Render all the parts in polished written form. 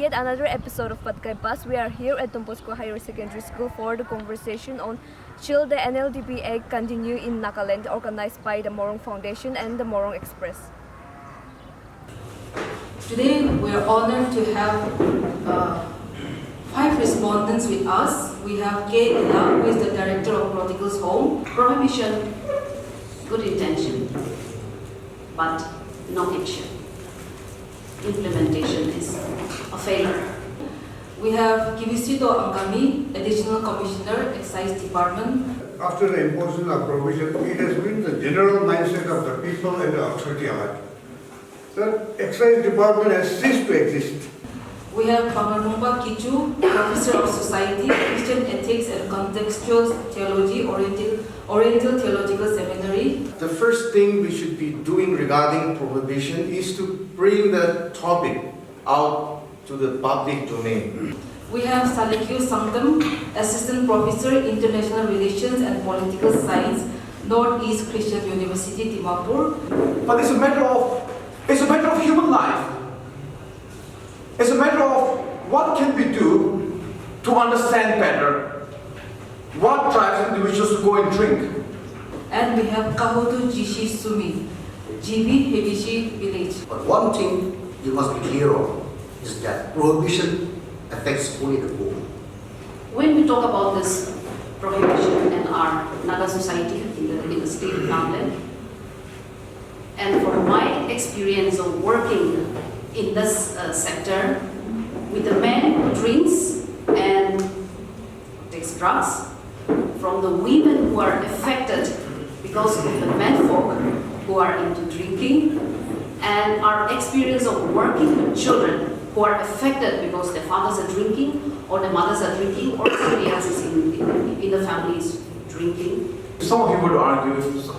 yet another episode of Patkai Pass. We are here at Don Bosco Higher Secondary School for the conversation on Chill the NLTP Act continue in Nagaland, organized by the Morung Foundation and the Morung Express. Today we are honored to have 5 respondents with us. We have Kate Ila, who is the director of Prodigals Home. Prohibition, good intention, but no action. Implementation is a failure. We have Kivisito Angami, Additional Commissioner, Excise Department. After the imposition of prohibition, it has been the general mindset of the people and the authority alike. The Excise Department has ceased to exist. We have Panganumba Kichu, Professor of Society, Christian Ethics and Contextual Theology, Oriental Theological Seminary. The first thing we should be doing regarding prohibition is to bring the topic out to the public domain. We have Salekyu Sangtam, Assistant Professor, International Relations and Political Science, Northeast Christian University, Dimapur. But it's a matter of human life. It's a matter of what can we do to understand better what drives individuals to go and drink. And we have Kahotu Jishi Sumi, GB Hebishi Village. But one thing you must be clear of is that prohibition affects only the poor. When we talk about this prohibition and our Naga society in the state of Nagaland, and from my experience of working in this sector with the man who drinks and takes drugs, from the women who are affected because of the menfolk who are into drinking, and our experience of working with children who are affected because their fathers are drinking or their mothers are drinking or somebody else is in the family is drinking. Some of you would argue,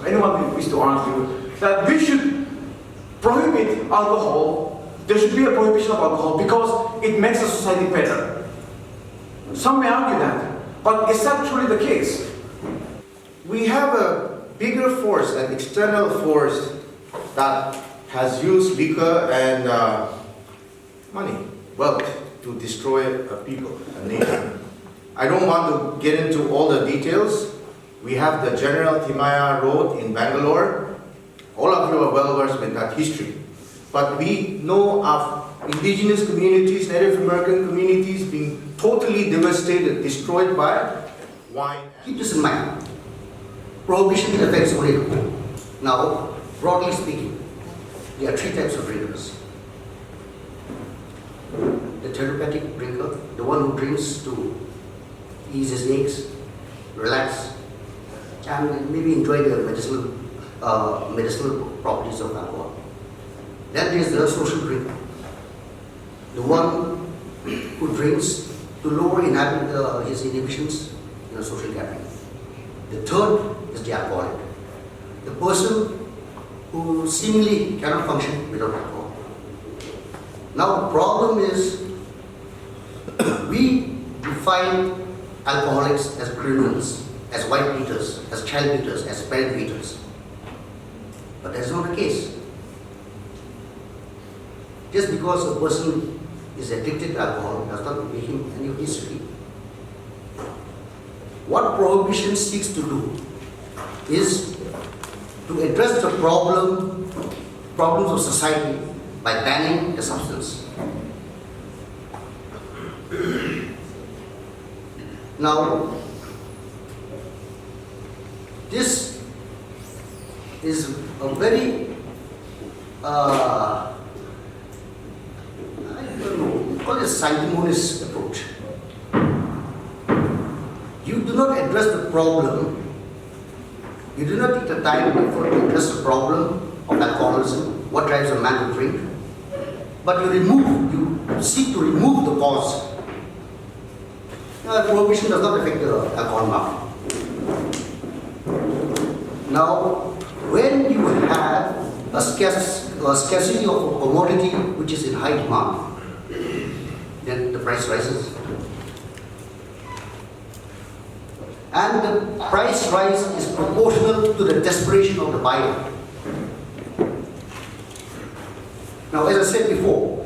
anyone wish to argue, that we should prohibit alcohol. There should be a prohibition of alcohol because it makes the society better. Some may argue that, but is that truly the case? We have a bigger force, an external force that has used liquor and money, wealth, to destroy a people, a nation. I don't want to get into all the details. We have the General Timaya Road in Bangalore. All of you are well versed with that history. But we know of indigenous communities, Native American communities being totally devastated, destroyed by wine. Keep this in mind. Prohibition affects only the poor. Now, broadly speaking, there are 3 types of drinkers. The therapeutic drinker, the one who drinks to ease his aches, relax, and maybe enjoy the medicinal properties of alcohol. Then there is the social drinker, the one who drinks to lower his inhibitions in a social gathering. The third is the alcoholic, the person who seemingly cannot function without alcohol. Now the problem is we define alcoholics as criminals, as wife beaters, as child beaters, as parent beaters. But that is not the case. Just because a person is addicted to alcohol does not make him any history. What prohibition seeks to do is to address the problems of society by banning the substance. Now, this is a very call it a sanctimonious approach. You do not address the problem, you do not take the time and effort to address the problem of alcoholism, what drives a man to drink, but you seek to remove the cause. Prohibition does not affect the alcohol market. Now, when you have a scarcity of a commodity which is in high demand, then the price rises. And the price rise is proportional to the desperation of the buyer. Now, as I said before,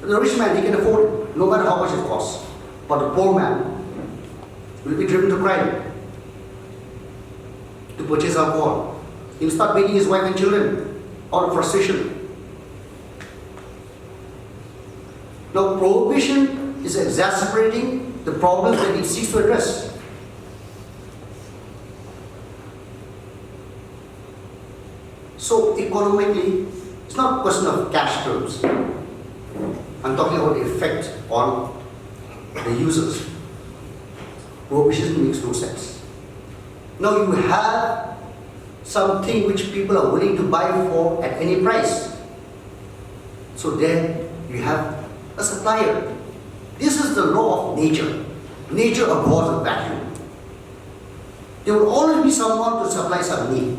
the rich man, he can afford it. no matter how much it costs. But the poor man will be driven to crime, to purchase alcohol. He'll start beating his wife and children out of frustration. Now, prohibition is exacerbating the problems that it seeks to address. So, economically, it's not a question of cash terms. I'm talking about the effect on the users. Prohibition makes no sense. Now, you have something which people are willing to buy for at any price. So, there you have a supplier. This is the law of nature. Nature abhors a vacuum. There will always be someone to supply some need.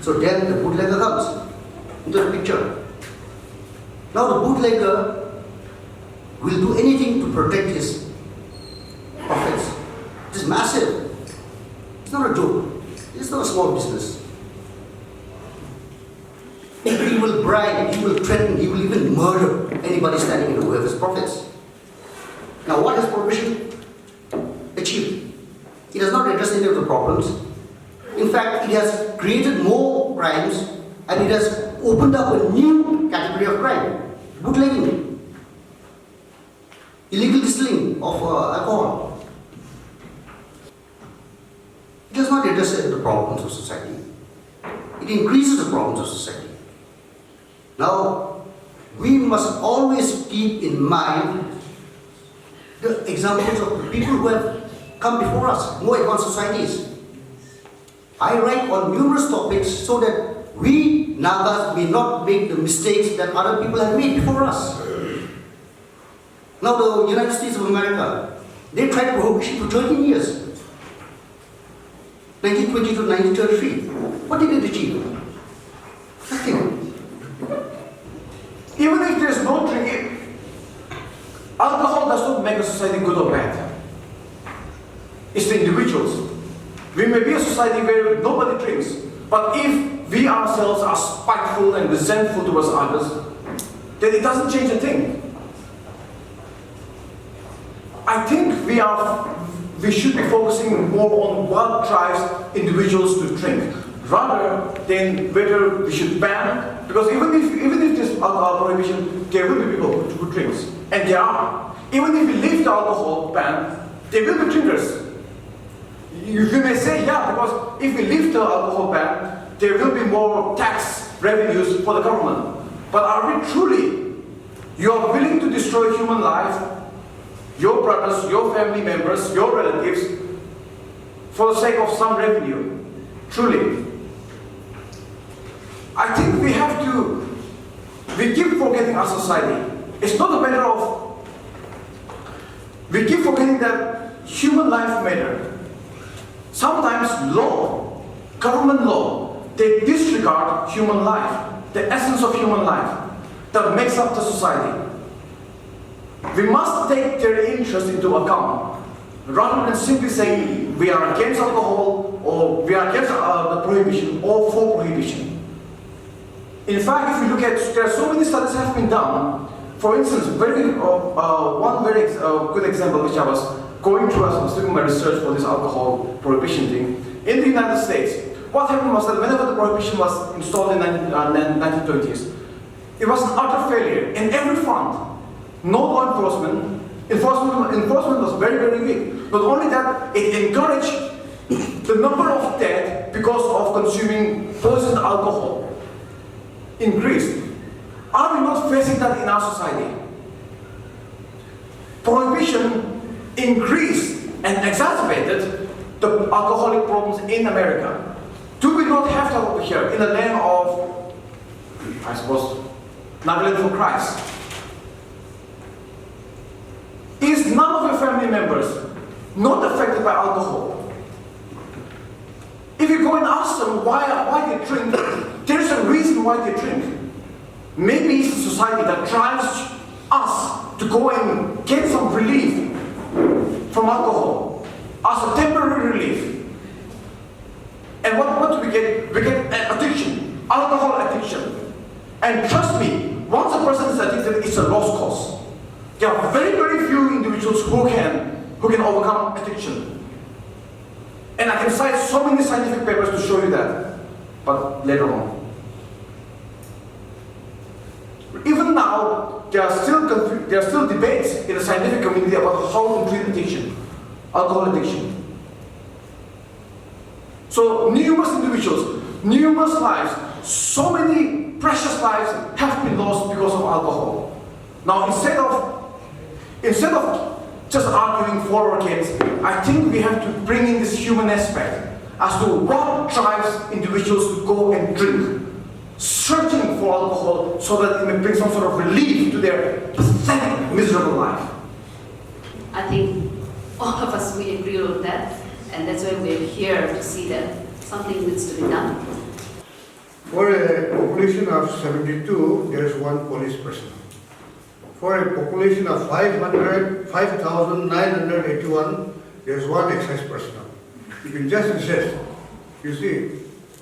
So then the bootlegger comes into the picture. Now the bootlegger will do anything to protect his profits. It is massive. It's not a joke. It's not a small business. He will bribe, he will threaten, he will even murder anybody standing in the way of his profits. Now what has prohibition achieved? It has not addressed any of the problems. In fact, it has created more crimes and it has opened up a new category of crime, bootlegging, illegal distilling of alcohol. It does not address the problems of society. It increases the problems of society. Now, we must always keep in mind the examples of the people who have come before us, more advanced societies. I write on numerous topics so that we Nagas may not make the mistakes that other people have made before us. Now the United States of America, they tried prohibition for 13 years. 1920 to 1933. What did it achieve? Nothing. Even if there's no drinking, alcohol does not make a society good or bad. It's the individuals. We may be a society where nobody drinks, but if we ourselves are spiteful and resentful towards others, then it doesn't change a thing. I think we should be focusing more on what drives individuals to drink, rather than whether we should ban, because even if there's alcohol prohibition, there will be people who drinks, and there are. Even if we leave the alcohol ban, there will be drinkers. You may say, yeah, because if we lift the alcohol ban, there will be more tax revenues for the government. But are we truly, you are willing to destroy human life, your brothers, your family members, your relatives, for the sake of some revenue? Truly. I think we keep forgetting our society. It's not a matter of, we keep forgetting that human life matters. Sometimes law, government law, they disregard human life, the essence of human life that makes up the society. We must take their interest into account, rather than simply saying we are against alcohol or we are against the prohibition or for prohibition. In fact, if you look at, there are so many studies have been done. For instance, one very good example which I was going through as I was doing my research for this alcohol prohibition thing, in the United States, what happened was that whenever the prohibition was installed in the 1920s, it was an utter failure in every front. No law enforcement. Enforcement was very, very weak. Not only that, it encouraged the number of deaths because of consuming poisoned alcohol increased. Are we not facing that in our society? Prohibition increased and exacerbated the alcoholic problems in America. Do we not have that over here in the land of, I suppose, Nagaland for Christ? Is none of your family members not affected by alcohol? If you go and ask them why they drink, there is a reason why they drink. Maybe it's a society that drives us to go and get some relief from alcohol as a temporary relief. And what do we get? We get an addiction, alcohol addiction. And trust me, once a person is addicted, it's a lost cause. there are very few individuals who can overcome addiction. And I can cite so many scientific papers to show you that, but later on. Even now, there are still debates in the scientific community about how to treat addiction, alcohol addiction. So numerous individuals, numerous lives, so many precious lives have been lost because of alcohol. Now instead of just arguing for our kids, I think we have to bring in this human aspect as to what drives individuals to go and drink, searching for alcohol so that it may bring some sort of relief to their pathetic, miserable life. I think all of us, we agree on that, and that's why we're here to see that something needs to be done. For a population of 72, there is one police person. For a population of 5,981, there is one excise personnel. You can just assess, you see,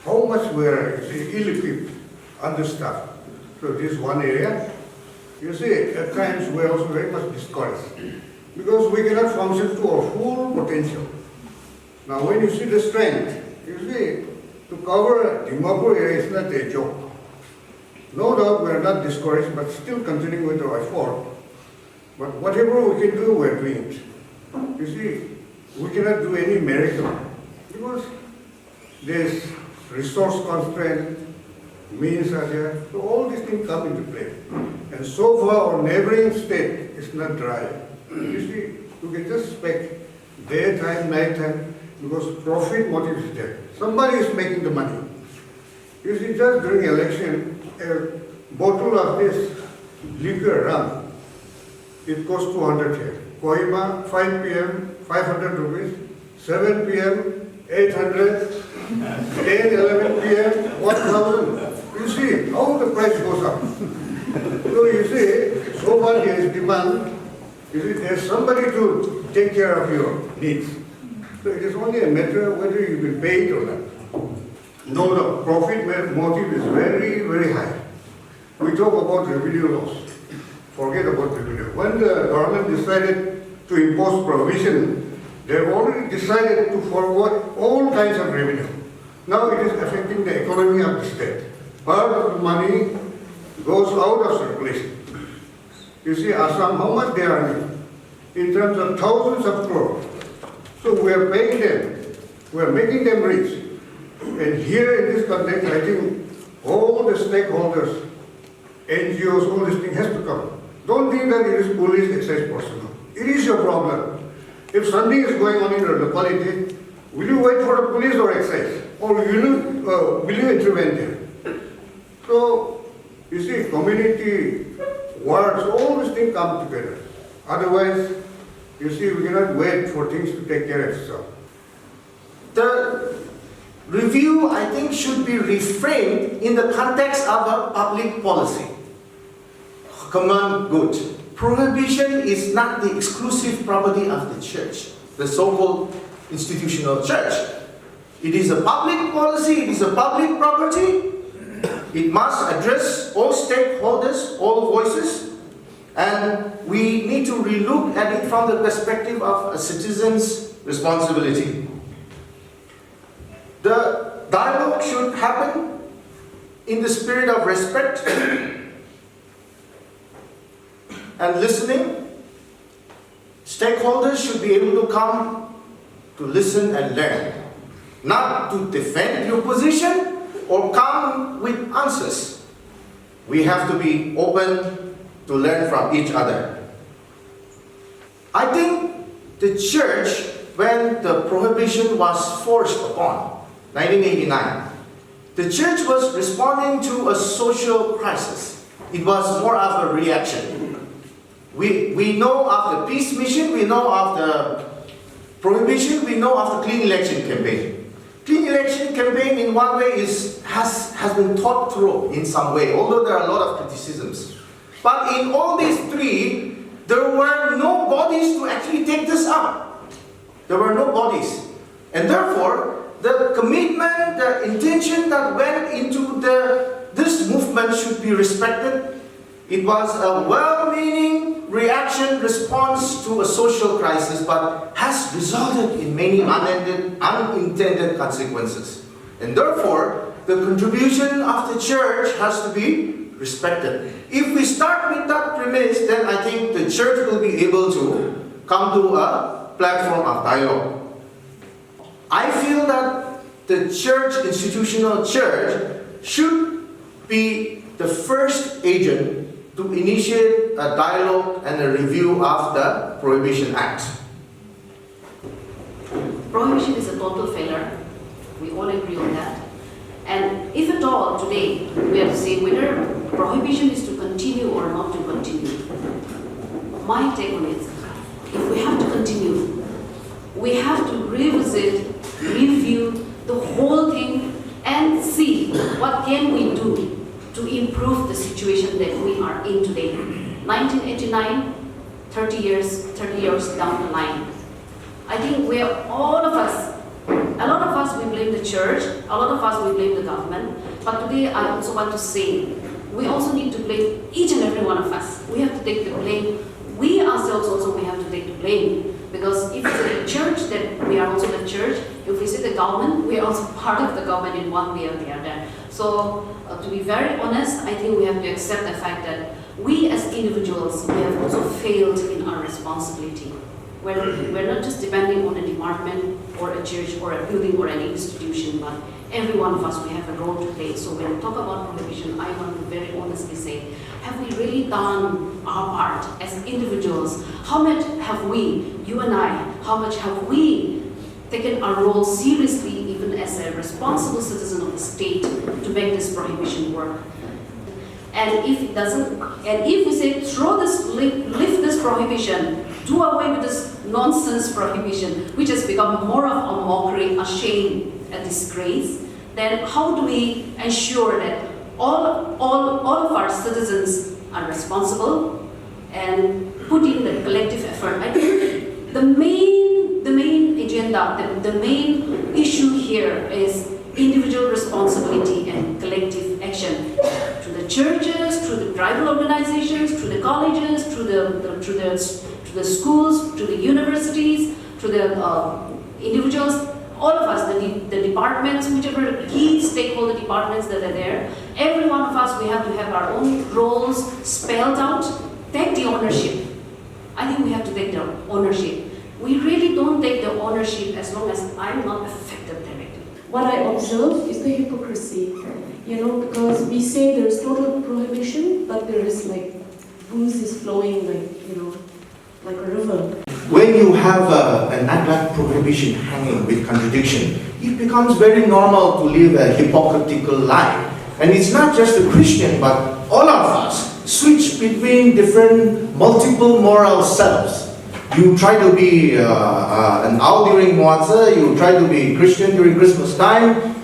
how much we are ill-equipped, understaffed. So this is one area. You see, at times we are also very much discouraged because we cannot function to our full potential. Now when you see the strength, you see, to cover Dimapur area is not a joke. No doubt we are not discouraged, but still continuing with our effort. But whatever we can do, we are doing it. You see, we cannot do any miracle because there is resource constraint, means are there. So all these things come into play. And so far our neighboring state is not dry. You see, you can just expect daytime, nighttime, because profit motive is there. Somebody is making the money. You see, just during election, a bottle of this liquor rum, it costs 200 here. Kohima, 5 p.m., 500 rupees, 7 p.m., 800, 10, 11 p.m., 1,000. You see how the price goes up. So you see, so far there is demand. You see, there's somebody to take care of your needs. So it is only a matter of whether you will pay it or not. No, the profit motive is very high. We talk about revenue loss. Forget about revenue. When the government decided to impose prohibition, they have already decided to forward all kinds of revenue. Now it is affecting the economy of the state. Part of the money goes out of circulation. You see, Assam, how much they are earning? In terms of thousands of crores. So we are paying them. We are making them rich. And here in this context, I think all the stakeholders, NGOs, all this thing has to come. Don't think that it is police excise personnel. It is your problem. If something is going on in your locality, will you wait for the police or excise? Or will you intervene there? So, you see, community, wards, all these things come together. Otherwise, you see, we cannot wait for things to take care of itself. The review, I think, should be reframed in the context of a public policy. Common good. Prohibition is not the exclusive property of the church, the so-called institutional church. It is a public policy, it is a public property. It must address all stakeholders, all voices, and we need to relook at it from the perspective of a citizen's responsibility. The dialogue should happen in the spirit of respect and listening. Stakeholders should be able to come to listen and learn, not to defend your position or come with answers. We have to be open to learn from each other. I think the church, when the prohibition was forced upon, 1989, the church was responding to a social crisis. It was more of a reaction. We know of the peace mission, we know of the prohibition, we know of the clean election campaign. Clean election campaign in one way has been thought through in some way, although there are a lot of criticisms. But in all these three, there were no bodies to actually take this up. There were no bodies. And therefore, the commitment, the intention that went into this movement should be respected. It was a well-meaning, reaction responds to a social crisis but has resulted in many unintended consequences. And therefore, the contribution of the church has to be respected. If we start with that premise, then I think the church will be able to come to a platform of dialogue. I feel that the church, institutional church, should be the first agent to initiate a dialogue and a review of the Prohibition Act. Prohibition is a total failure. We all agree on that. And if at all today we have to say whether prohibition is to continue or not to continue, my take on it, if we have to continue, we have to revisit, review the whole thing and see what can we do to improve the situation that we are in today. 1989, 30 years down the line. I think we are all of us, a lot of us we blame the church, a lot of us we blame the government, but today I also want to say, we also need to blame each and every one of us. We have to take the blame. We ourselves also we have to take the blame, because if it's the church, then we are also the church. If we say the government, we are also part of the government in one way or the other. So to be very honest, I think we have to accept the fact that we as individuals, we have also failed in our responsibility. We're not just depending on a department or a church or a building or an institution, but every one of us, we have a role to play. So when we talk about prohibition, I want to very honestly say, have we really done our part as individuals? How much have we, you and I, how much have we taken our role seriously, even as a responsible citizen of the state, to make this prohibition work? And if it doesn't, and if we say lift this prohibition, do away with this nonsense prohibition, which has become more of a mockery, a shame, a disgrace, then how do we ensure that all of our citizens are responsible and put in the collective effort? I think the main agenda, the main issue here is individual responsibility and collective action. Through the churches, through the tribal organizations, through the colleges, through the schools, through the universities, through the individuals, all of us, the departments, whichever key stakeholder departments that are there, every one of us, we have to have our own roles spelled out, take the ownership. I think we have to take the ownership. We really don't take the ownership as long as I'm not affected directly. What I observe is the hypocrisy, because we say there is total prohibition, but there is like booze is flowing like a river. When you have an act like prohibition hanging with contradiction, it becomes very normal to live a hypocritical life. And it's not just the Christian, but all of us switch between different multiple moral selves. You try to be an owl during Moatsa, you try to be Christian during Christmas time.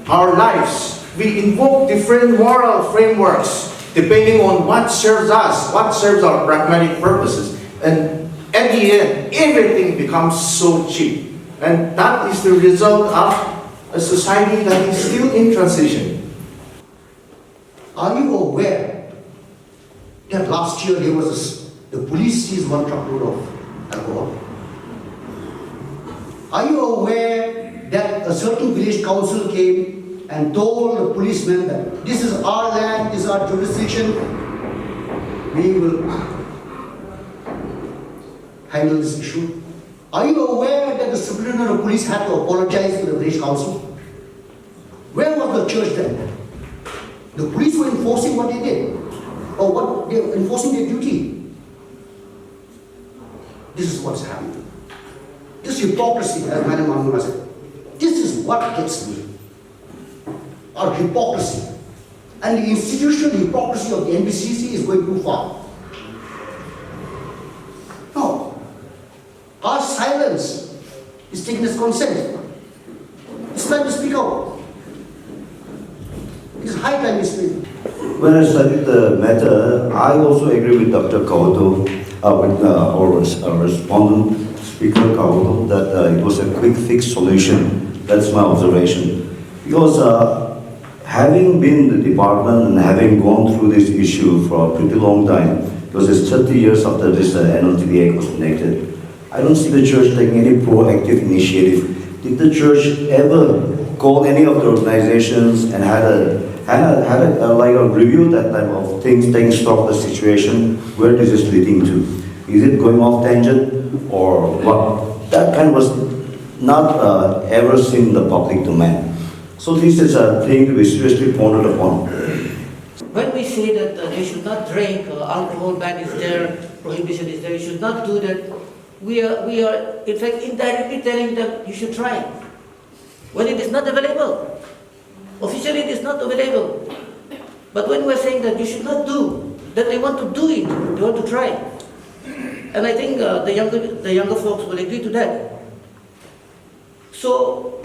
Our lives, we invoke different moral frameworks depending on what serves us, what serves our pragmatic purposes. And at the end, everything becomes so cheap. And that is the result of a society that is still in transition. Are you aware that last year the police seized 1 truckload of alcohol? Are you aware that a certain village council came and told the policemen that this is our land, this is our jurisdiction, we will handle this issue? Are you aware that the superintendent of police had to apologize to the village council? Where was the church then? The police were enforcing what they did, or what they were enforcing their duty. This is what's happening. This hypocrisy, as Madam Amuna said, this is what gets me. Our hypocrisy. And the institutional hypocrisy of the NBCC is going too far. No. Our silence is taken as consent. It's time to speak out. It is high time to speak. When I studied the matter, I also agree with Dr. Kawato, with our respondent, Speaker Kawato, that it was a quick fix solution. That's my observation. Because having been the department and having gone through this issue for a pretty long time, because it's 30 years after this NLTP Act was enacted. I don't see the church taking any proactive initiative. Did the church ever call any of the organizations and had a review that type of things, taking stock of the situation, where this is leading to? Is it going off tangent or what? That kind was not ever seen in the public domain. So this is a thing to be seriously pondered upon. When we say that they should not drink, alcohol ban is there, prohibition is there, you should not do that, we are in fact indirectly telling them you should try. When it is not available. Officially it is not available. But when we're saying that you should not do, that they want to do it, they want to try. And I think the younger folks will agree to that. So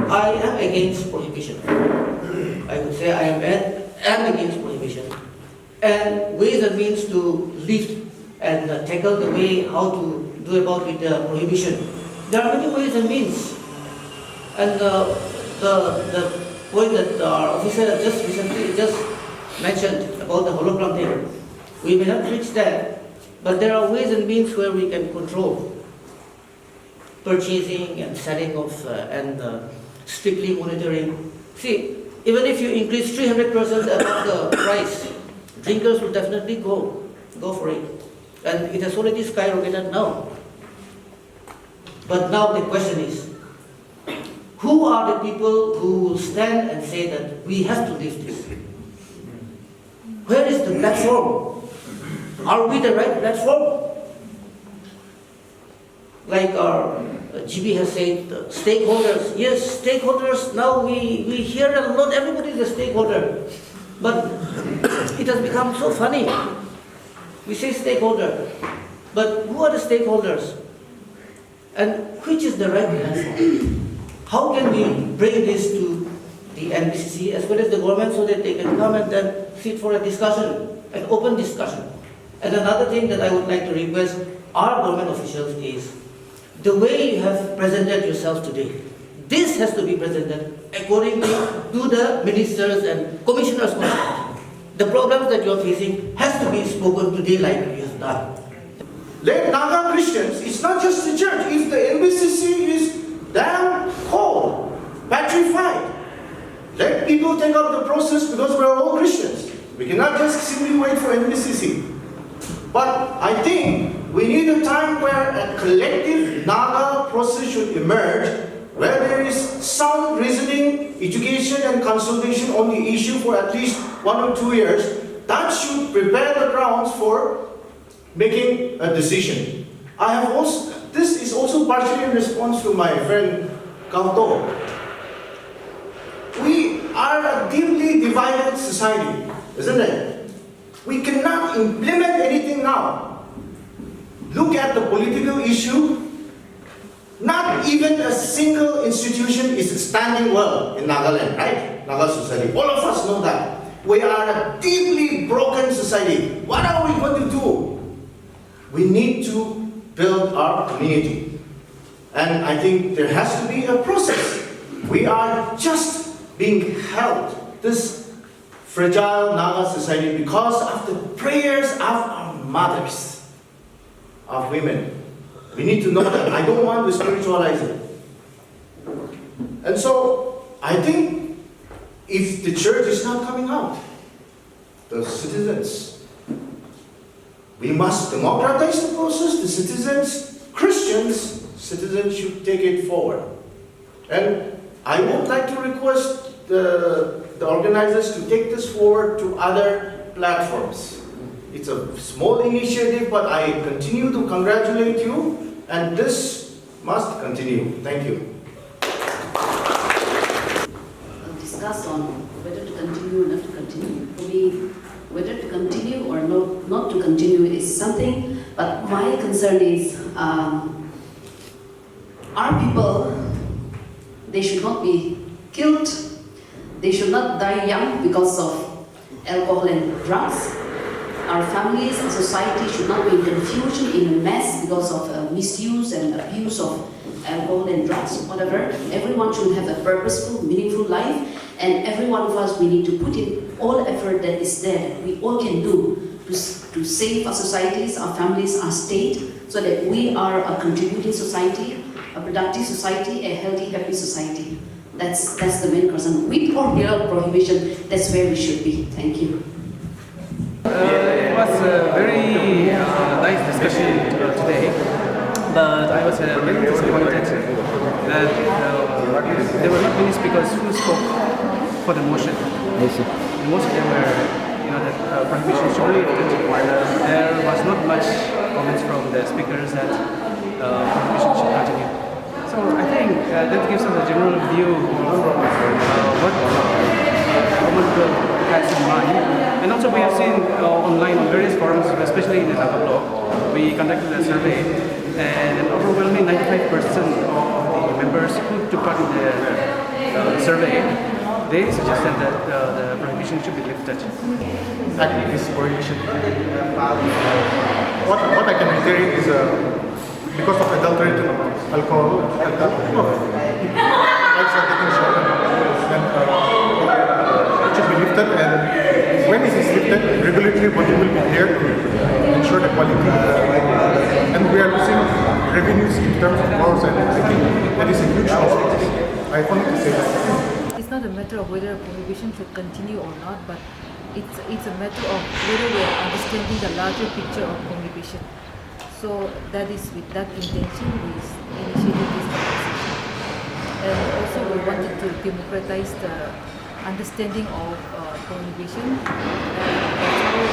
I am against prohibition. I would say I am against prohibition. And ways and means to lift and tackle the way how to do about with the prohibition. There are many ways and means. And the point that our officer just recently mentioned about the hologram thing, we may not reach that, but there are ways and means where we can control purchasing and selling of and strictly monitoring. See, even if you increase 300% above the price, drinkers will definitely go for it. And it has already skyrocketed now. But now the question is, who are the people who stand and say that we have to lift this? Where is the platform? Are we the right platform? Like our GB has said, stakeholders. Yes, stakeholders, now we hear a lot, everybody is a stakeholder. But it has become so funny. We say stakeholder, but who are the stakeholders? And which is the right platform? How can we bring this to the NBCC as well as the government so that they can come and then sit for a discussion, an open discussion? And another thing that I would like to request our government officials is, the way you have presented yourself today, this has to be presented accordingly to the ministers and commissioners concerned. The problems that you are facing has to be spoken today like you have done. Let Naga Christians, it's not just the church, if the NBCC is damn cold, petrified, let people take up the process because we're all Christians. We cannot just simply wait for NBCC. But I think we need a time where a collective Naga process should emerge, where there is sound reasoning, education and consultation on the issue for at least 1 or 2 years. That should prepare the grounds for making a decision. This is also partially in response to my friend Kauto. We are a deeply divided society, isn't it? We cannot implement anything now. Look at the political issue. Not even a single institution is standing well in Nagaland, right? Naga society. All of us know that. We are a deeply broken society. What are we going to do? We need to build our community. And I think there has to be a process. We are just being held, this fragile Naga society, because of the prayers of our mothers, of women. We need to know that. I don't want to spiritualize it. And so, I think if the church is not coming out, the citizens, we must democratize the process. The citizens, Christians, citizens should take it forward. And I would like to request the organizers to take this forward to other platforms. It's a small initiative, but I continue to congratulate you, and this must continue. Thank you. Discuss on whether to continue or not to continue. For me, whether to continue or not to continue is something, but my concern is our people, they should not be killed, they should not die young because of alcohol and drugs. Our families and society should not be in confusion, in a mess because of misuse and abuse of alcohol and drugs, whatever. Everyone should have a purposeful, meaningful life, and every one of us, we need to put in all effort that is there, that we all can do to save our societies, our families, our state, so that we are a contributing society, a productive society, a healthy, happy society. That's the main concern. With or without prohibition, that's where we should be. Thank you. It was a very nice discussion today, but I was very disappointed that there were not many speakers who spoke for the motion. Most of them were, that prohibition should be lifted. There was not much comments from the speakers that prohibition should continue. So I think that gives us a general view of what government has in mind. And also we have seen online on various forums, especially in the Naga blog, we conducted a survey, and an overwhelming 95% of the members who took part in the survey, they suggested that the prohibition should be lifted. Exactly, this prohibition. What I can reiterate is because of adulterated alcohol, lives are getting shorter, and it should be lifted. And when it is lifted, regulatory body will be there to ensure the quality. And we are losing revenues in terms of powers, and I think that is a huge loss. I wanted to say that. It's not a matter of whether prohibition should continue or not, but it's a matter of whether we are understanding the larger picture of prohibition. So that is with that intention we initiated this conversation. And also we wanted to democratize the understanding of prohibition. And that's how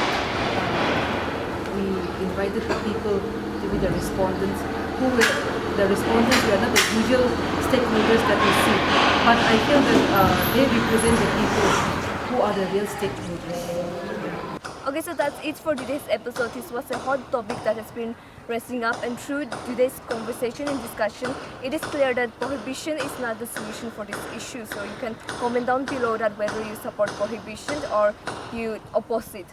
we invited people to be the respondents. Who were the respondents were not the usual stakeholders that we see, but I feel that they represent the people who are the real stakeholders. Okay, so that's it for today's episode. This was a hot topic that has been rising up, and through today's conversation and discussion, it is clear that prohibition is not the solution for this issue. So you can comment down below that whether you support prohibition or you oppose it.